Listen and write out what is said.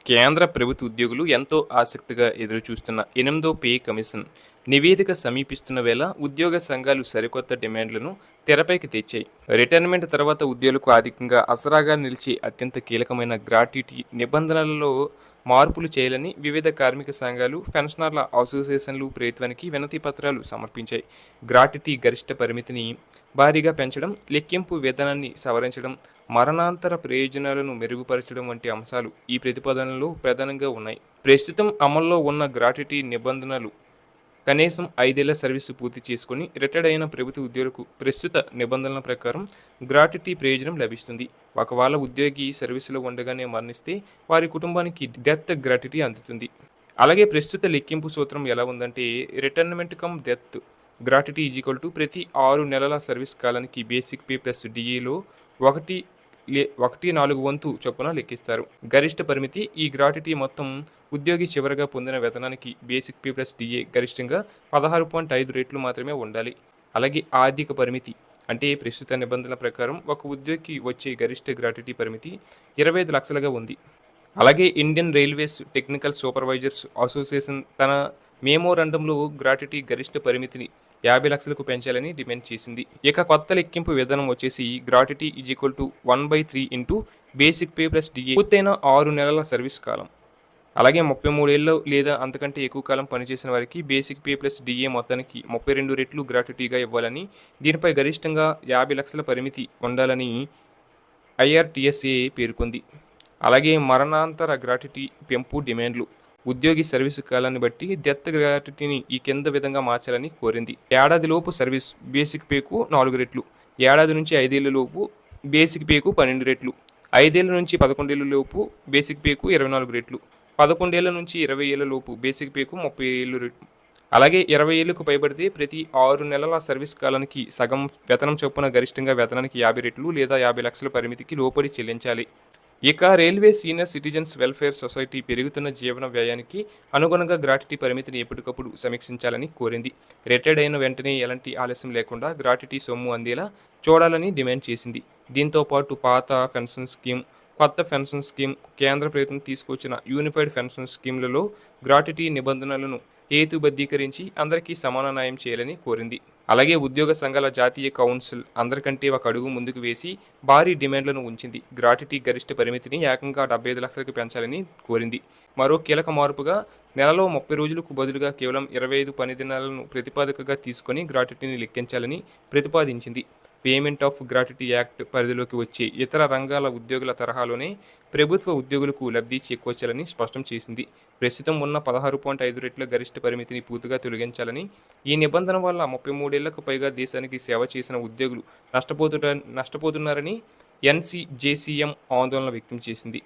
కేంద్ర ప్రభుత్వ ఉద్యోగులు ఎంతో ఆసక్తిగా ఎదురుచూస్తున్న 8వ పే కమిషన్ నివేదిక సమీపిస్తున్న వేళ ఉద్యోగ సంఘాలు సరికొత్త డిమాండ్లను తెరపైకి తెచ్చాయి. రిటైర్మెంట్ తర్వాత ఉద్యోగులకు ఆర్థికంగా ఆసరాగా నిలిచే అత్యంత కీలకమైన గ్రాట్యుటీ నిబంధనలలో మార్పులు చేయాలని వివిధ కార్మిక సంఘాలు, పెన్షనర్ల అసోసియేషన్లు ప్రభుత్వానికి వినతి పత్రాలు సమర్పించాయి. గ్రాట్యుటీ గరిష్ట పరిమితిని భారీగా పెంచడం, లెక్కింపు విధానాన్ని సవరించడం, మరణాంతర ప్రయోజనాలను మెరుగుపరచడం వంటి అంశాలు ఈ ప్రతిపాదనలో ప్రధానంగా ఉన్నాయి. ప్రస్తుతం అమల్లో ఉన్న గ్రాట్యుటీ నిబంధనలు కనీసం 5 ఏళ్ల సర్వీసు పూర్తి చేసుకుని రిటైర్డ్ అయిన ప్రభుత్వ ఉద్యోగులకు ప్రస్తుత నిబంధనల ప్రకారం గ్రాట్యుటీ ప్రయోజనం లభిస్తుంది. ఒకవేళ ఉద్యోగి సర్వీసులో ఉండగానే మరణిస్తే వారి కుటుంబానికి డెత్ గ్రాట్యుటీ అందుతుంది. అలాగే ప్రస్తుత లెక్కింపు సూత్రం ఎలా ఉందంటే, retirement come death gratuity is equal to ప్రతి 6 నెలల సర్వీస్ కాలానికి బేసిక్ పే ప్లస్ డిఏలో 1/4 వంతు చొప్పున లెక్కిస్తారు. గరిష్ట పరిమితి ఈ గ్రాట్యుటీ మొత్తం ఉద్యోగి చివరగా పొందిన వేతనానికి బేసిక్ పే ప్లస్ డిఏ గరిష్టంగా 16.5 రెట్లు మాత్రమే ఉండాలి. అలాగే ఆర్థిక పరిమితి అంటే ప్రస్తుత నిబంధనల ప్రకారం ఒక ఉద్యోగికి వచ్చే గరిష్ట గ్రాట్యుటీ పరిమితి 25 లక్షలుగా ఉంది. అలాగే Indian railways technical supervisors association తన మెమోరాండంలో గ్రాట్యుటీ గరిష్ట పరిమితిని 50 లక్షలకు పెంచాలని డిమాండ్ చేసింది. ఇక కొత్త లెక్కింపు విధానం వచ్చేసి gratuity is equal to 1/3 into basic pay plus DA పూర్తయిన 6 నెలల సర్వీస్ కాలం. అలాగే 33 ఏళ్ళు లేదా అంతకంటే ఎక్కువ కాలం పనిచేసిన వారికి బేసిక్ పే ప్లస్ డిఏ మొత్తానికి 32 రెట్లు గ్రాట్యుటీగా ఇవ్వాలని, దీనిపై గరిష్టంగా 50 లక్షల పరిమితి ఉండాలని ఐఆర్టీఎస్ఏ పేర్కొంది. అలాగే మరణాంతర గ్రాట్యుటీ పెంపు డిమాండ్లు ఉద్యోగి సర్వీసు కాలాన్ని బట్టి డెత్ గ్రాట్యుటీని ఈ కింద విధంగా మార్చాలని కోరింది. ఏడాదిలోపు సర్వీస్ బేసిక్ పేకు 4 రెట్లు, ఏడాది నుంచి 5 ఏళ్ల లోపు బేసిక్ పేకు 12 రెట్లు, 5 ఏళ్ల నుంచి 11 ఏళ్ల లోపు బేసిక్ పేకు 24 రెట్లు, 11 ఏళ్ల నుంచి 20 ఏళ్ల లోపు బేసిక్ పేకు 30 రెట్లు. అలాగే 20 ఏళ్లకు పైబడితే ప్రతి 6 నెలల సర్వీస్ కాలానికి సగం వేతనం చొప్పున గరిష్టంగా వేతనానికి 50 రెట్లు లేదా 50 లక్షల పరిమితికి లోబడి చెల్లించాలి. ఇక railway senior citizens welfare society పెరుగుతున్న జీవన వ్యయానికి అనుగుణంగా గ్రాట్యుటీ పరిమితిని ఎప్పటికప్పుడు సమీక్షించాలని కోరింది. రిటైర్డ్ అయిన వెంటనే ఎలాంటి ఆలస్యం లేకుండా గ్రాట్యుటీ సొమ్ము అందేలా చూడాలని డిమాండ్ చేసింది. దీంతో పాటు పాత పెన్షన్ స్కీమ్, కొత్త పెన్షన్ స్కీమ్, కేంద్ర ప్రభుత్వం తీసుకొచ్చిన యూనిఫైడ్ పెన్షన్ స్కీమ్లలో గ్రాట్యుటీ నిబంధనలను హేతుబద్ధీకరించి అందరికీ సమాన న్యాయం చేయాలని కోరింది. అలాగే ఉద్యోగ సంఘాల జాతీయ కౌన్సిల్ అందరికంటే ఒక అడుగు ముందుకు వేసి భారీ డిమాండ్లను ఉంచింది. గ్రాట్యుటీ గరిష్ట పరిమితిని ఏకంగా 75 లక్షలకు పెంచాలని కోరింది. మరో కీలక మార్పుగా నెలలో 30 రోజులకు బదులుగా కేవలం 25 పని దినాలను ప్రతిపాదికగా తీసుకొని గ్రాట్యుటీని లెక్కించాలని ప్రతిపాదించింది. పేమెంట్ ఆఫ్ గ్రాట్యుటీ యాక్ట్ పరిధిలోకి వచ్చే ఇతర రంగాల ఉద్యోగుల తరహాలోనే ప్రభుత్వ ఉద్యోగులకు లబ్ధి చేకూర్చాలని స్పష్టం చేసింది. ప్రస్తుతం ఉన్న 16.5 రెట్ల గరిష్ట పరిమితిని పూర్తిగా తొలగించాలని, ఈ నిబంధన వల్ల 33 ఏళ్లకు పైగా దేశానికి సేవ చేసిన ఉద్యోగులు నష్టపోతున్నారని ఎన్సీజేసీఎం ఆందోళన వ్యక్తం చేసింది.